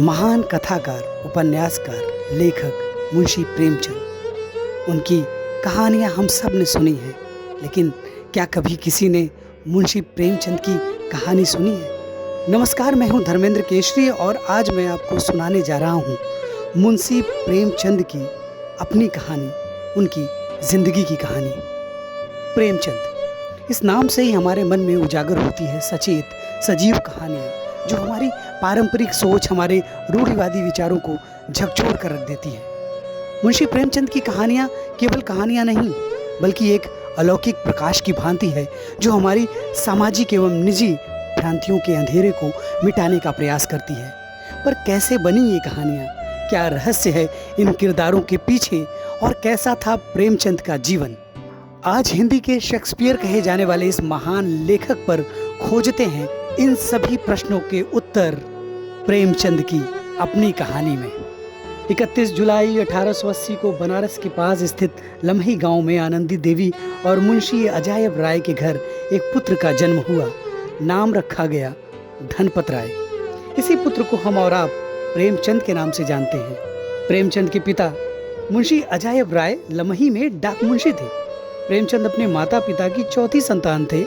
महान कथाकार, उपन्यासकार, लेखक मुंशी प्रेमचंद। उनकी कहानियाँ हम सब ने सुनी हैं, लेकिन क्या कभी किसी ने मुंशी प्रेमचंद की कहानी सुनी है? नमस्कार, मैं हूँ धर्मेंद्र केशरी और आज मैं आपको सुनाने जा रहा हूँ मुंशी प्रेमचंद की अपनी कहानी, उनकी ज़िंदगी की कहानी। प्रेमचंद, इस नाम से ही हमारे मन में उजागर होती है सचेत सजीव कहानियाँ, जो हमारी पारंपरिक सोच, हमारे रूढ़िवादी विचारों को झकझोर कर रख देती है। मुंशी प्रेमचंद की कहानियाँ केवल कहानियाँ नहीं, बल्कि एक अलौकिक प्रकाश की भांति है, जो हमारी सामाजिक एवं निजी भ्रांतियों के अंधेरे को मिटाने का प्रयास करती है। पर कैसे बनी ये कहानियाँ? क्या रहस्य है इन किरदारों के पीछे और कैसा था प्रेमचंद का जीवन? आज हिंदी के शेक्सपियर कहे जाने वाले इस महान लेखक पर खोजते हैं इन सभी प्रश्नों के उत्तर प्रेमचंद की अपनी कहानी में। 31 जुलाई 1880 को बनारस के पास स्थित लम्ही गांव में आनंदी देवी और मुंशी अजायब राय के घर एक पुत्र का जन्म हुआ। नाम रखा गया धनपत राय। इसी पुत्र को हम और आप प्रेमचंद के नाम से जानते हैं। प्रेमचंद के पिता मुंशी अजायब राय लम्ही में डाक मुंशी थे। प्रेमचंद अपने माता पिता की चौथी संतान थे।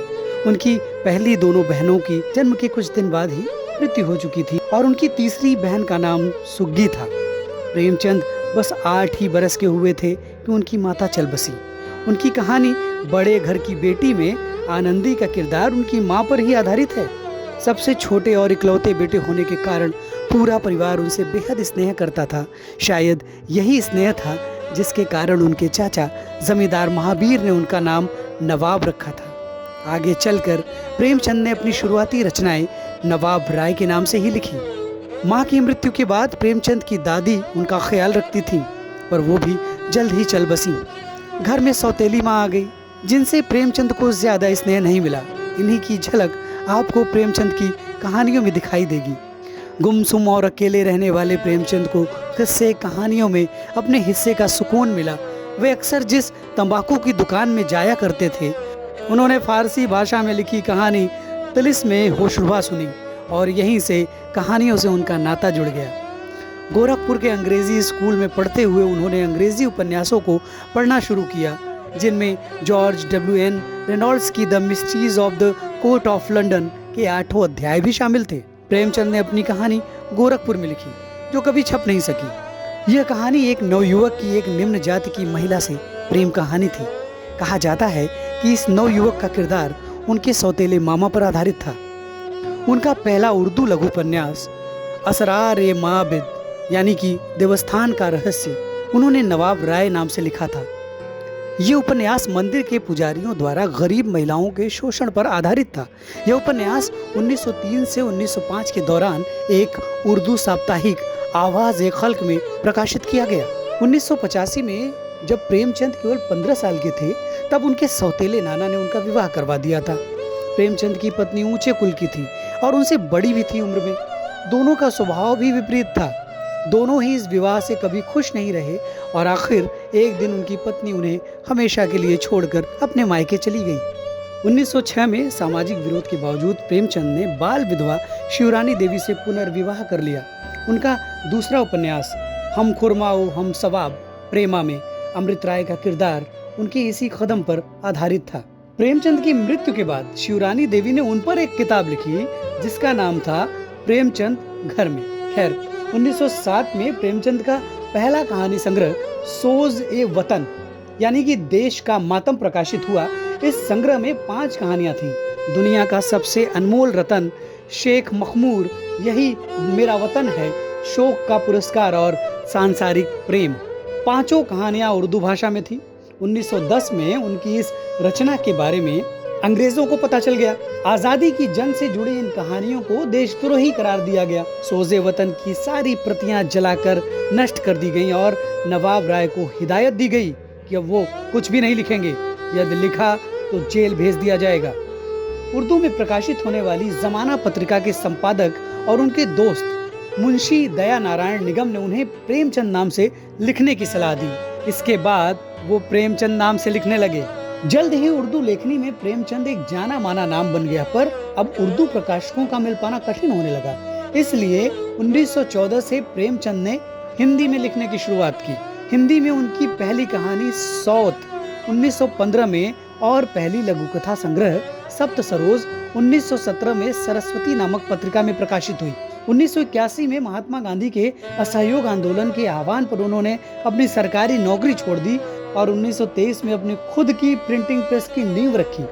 उनकी पहली दोनों बहनों की जन्म के कुछ दिन बाद ही मृत्यु हो चुकी थी और उनकी तीसरी बहन का नाम सुग्गी था। प्रेमचंद बस 8 ही बरस के हुए थे कि उनकी माता चल बसी। उनकी कहानी बड़े घर की बेटी में आनंदी का किरदार उनकी मां पर ही आधारित है। सबसे छोटे और इकलौते बेटे होने के कारण पूरा परिवार उनसे बेहद स्नेह करता था। शायद यही स्नेह था जिसके कारण उनके चाचा जमींदार महावीर ने उनका नाम नवाब रखा था। आगे चलकर प्रेमचंद ने अपनी शुरुआती रचनाएं नवाब राय के नाम से ही लिखी। मां की मृत्यु के बाद प्रेमचंद की दादी उनका ख्याल रखती थीं, पर वो भी जल्द ही चल बसी। घर में सौतेली मां आ गई, जिनसे प्रेमचंद को ज्यादा स्नेह नहीं मिला। इन्हीं की झलक आपको प्रेमचंद की कहानियों में दिखाई देगी। गुमसुम और अकेले रहने वाले प्रेमचंद को किस्से कहानियों में अपने हिस्से का सुकून मिला। वे अक्सर जिस तंबाकू की दुकान में जाया करते थे, उन्होंने फारसी भाषा में लिखी कहानी तिलिस्म में होशरुबा सुनी और यहीं से कहानियों से उनका नाता जुड़ गया। गोरखपुर के अंग्रेजी स्कूल में पढ़ते हुए उन्होंने अंग्रेजी उपन्यासों को पढ़ना शुरू किया, जिनमें जॉर्ज W.N. रेनॉल्ड्स की the mysteries of the court of London के 8 अध्याय भी शामिल थे। प्रेमचंद ने अपनी कहानी गोरखपुर में लिखी, जो कभी छप नहीं सकी। यह कहानी एक नवयुवक की एक निम्न जाति की महिला से प्रेम कहानी थी। कहा जाता है कि इस नवयुवक का किरदार उनके सौतेले मामा पर आधारित था। उनका पहला उर्दू लघु उपन्यास असरार-ए-माबिद यानी कि देवस्थान का रहस्य उन्होंने नवाब राय नाम से लिखा था। यह उपन्यास मंदिर के पुजारियों द्वारा गरीब महिलाओं के शोषण पर आधारित था। यह उपन्यास 1903 से 1905 के दौरान एक उर्दू साप्ताहिक आवाज़-ए-खल्क में प्रकाशित किया गया। 1985 में जब प्रेमचंद केवल 15 साल के थे, तब उनके सौतेले नाना ने उनका विवाह करवा दिया था। प्रेमचंद की पत्नी ऊंचे कुल की थी और उनसे बड़ी भी थी उम्र में। दोनों का स्वभाव भी विपरीत था। दोनों ही इस विवाह से कभी खुश नहीं रहे और आखिर एक दिन उनकी पत्नी उन्हें हमेशा के लिए छोड़कर अपने मायके चली गई। 1906 में सामाजिक विरोध के बावजूद प्रेमचंद ने बाल विधवा शिवरानी देवी से पुनर्विवाह कर लिया। उनका दूसरा उपन्यास हम खुरमाओ हम सवाब प्रेमा में अमृत राय का किरदार उनके इसी कदम पर आधारित था। प्रेमचंद की मृत्यु के बाद शिवरानी देवी ने उन पर एक किताब लिखी, जिसका नाम था प्रेमचंद घर में। खैर, 1907 में प्रेमचंद का पहला कहानी संग्रह सोज-ए-वतन यानी कि देश का मातम प्रकाशित हुआ। इस संग्रह में 5 कहानियां थीं। दुनिया का सबसे अनमोल रतन, शेख मखमूर, यही मेरा वतन है, शोक का पुरस्कार और सांसारिक प्रेम। 5 कहानियां उर्दू भाषा में थी। 1910 में उनकी इस रचना के बारे में अंग्रेजों को पता चल गया। आजादी की जंग से जुड़ी इन कहानियों को देशद्रोही करार दिया गया। सोज़े-वतन की सारी प्रतियां जलाकर नष्ट कर दी गईं और नवाब राय को हिदायत दी गई कि अब वो कुछ भी नहीं लिखेंगे। यदि लिखा तो जेल भेज दिया जाएगा। उर्दू में प्रकाशित होने वाली जमाना पत्रिका के संपादक और उनके दोस्त मुंशी दया नारायण निगम ने उन्हें प्रेमचंद नाम से लिखने की सलाह दी। इसके बाद वो प्रेमचंद नाम से लिखने लगे। जल्द ही उर्दू लेखनी में प्रेमचंद एक जाना माना नाम बन गया, पर अब उर्दू प्रकाशकों का मिल पाना कठिन होने लगा। इसलिए 1914 से प्रेमचंद ने हिंदी में लिखने की शुरुआत की। हिंदी में उनकी पहली कहानी सौत 1915 में और पहली लघु कथा संग्रह सप्त सरोज 1917 में सरस्वती नामक पत्रिका में प्रकाशित हुई। 1981 में महात्मा गांधी के असहयोग आंदोलन के आह्वान पर उन्होंने अपनी सरकारी नौकरी छोड़ दी और 1923 में अपनी खुद की प्रिंटिंग प्रेस की नींव रखी।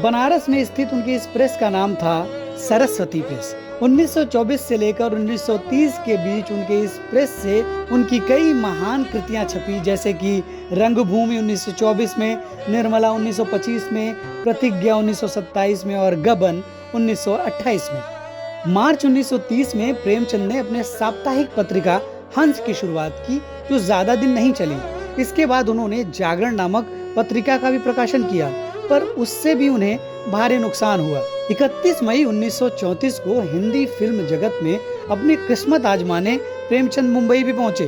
बनारस में स्थित उनके इस प्रेस का नाम था सरस्वती प्रेस। 1924 से लेकर 1930 के बीच उनके इस प्रेस से उनकी कई महान कृतियां छपी, जैसे कि रंगभूमि 1924 में, निर्मला 1925 में, प्रतिज्ञा 1927 में और गबन 1928 में। मार्च 1930 में प्रेमचंद ने अपने साप्ताहिक पत्रिका हंस की शुरुआत की, जो ज्यादा दिन नहीं चली। इसके बाद उन्होंने जागरण नामक पत्रिका का भी प्रकाशन किया, पर उससे भी उन्हें भारी नुकसान हुआ। 31 मई 1934 को हिंदी फिल्म जगत में अपनी किस्मत आजमाने प्रेमचंद मुंबई भी पहुंचे।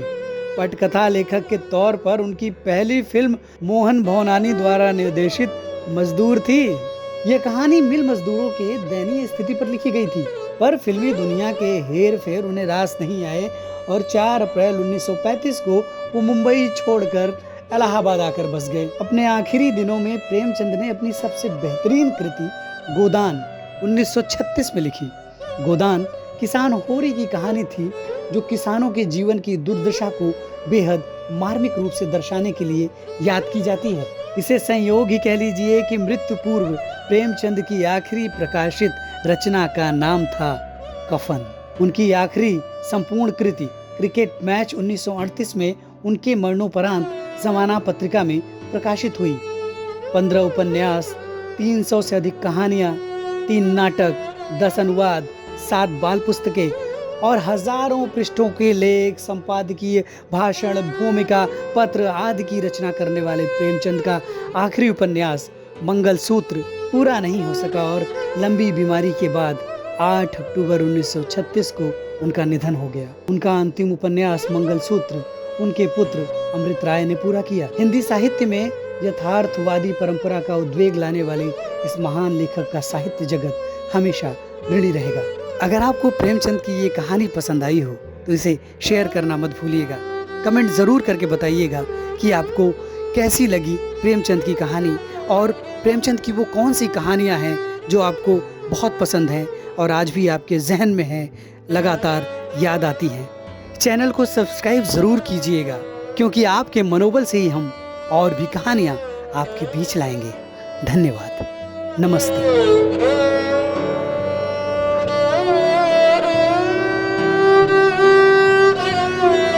पटकथा लेखक के तौर पर उनकी पहली फिल्म मोहन भवनानी द्वारा निर्देशित मजदूर थी। यह कहानी मिल मजदूरों के दयनीय स्थिति पर लिखी गई थी, पर फिल्मी दुनिया के हेर फेर उन्हें रास नहीं आए और 4 अप्रैल 1935 को वो मुंबई छोड़कर इलाहाबाद आकर बस गए। अपने आखिरी दिनों में प्रेमचंद ने अपनी सबसे बेहतरीन कृति गोदान 1936 में लिखी। गोदान किसान होरी की कहानी थी, जो किसानों के जीवन की दुर्दशा को बेहद मार्मिक रूप से दर्शाने के लिए याद की जाती है। इसे संयोग ही कह लीजिए कि मृत्यु पूर्व प्रेमचंद की आखिरी प्रकाशित रचना का नाम था कफन। उनकी आखिरी संपूर्ण कृति क्रिकेट मैच 1938 में उनके मरणोपरांत ज़माना पत्रिका में प्रकाशित हुई। 15 उपन्यास, 300 से अधिक कहानियां, 3 नाटक, 10 अनुवाद, 7 बाल पुस्तकें और हजारों पृष्ठों के लेख, संपादकीय, भाषण, भूमिका, पत्र आदि की रचना करने वाले प्रेमचंद का आखिरी उपन्यास मंगलसूत्र पूरा नहीं हो सका और लंबी बीमारी के बाद 8 अक्टूबर 1936 को उनका निधन हो गया। उनका अंतिम उपन्यास मंगलसूत्र उनके पुत्र अमृत राय ने पूरा किया। हिंदी साहित्य में यथार्थवादी परंपरा का उद्वेग लाने वाले इस महान लेखक का साहित्य जगत हमेशा ऋणी रहेगा। अगर आपको प्रेमचंद की ये कहानी पसंद आई हो तो इसे शेयर करना मत भूलिएगा। कमेंट ज़रूर करके बताइएगा कि आपको कैसी लगी प्रेमचंद की कहानी और प्रेमचंद की वो कौन सी कहानियाँ हैं जो आपको बहुत पसंद हैं और आज भी आपके जहन में हैं, लगातार याद आती हैं। चैनल को सब्सक्राइब ज़रूर कीजिएगा, क्योंकि आपके मनोबल से ही हम और भी कहानियाँ आपके बीच लाएंगे। धन्यवाद। नमस्ते।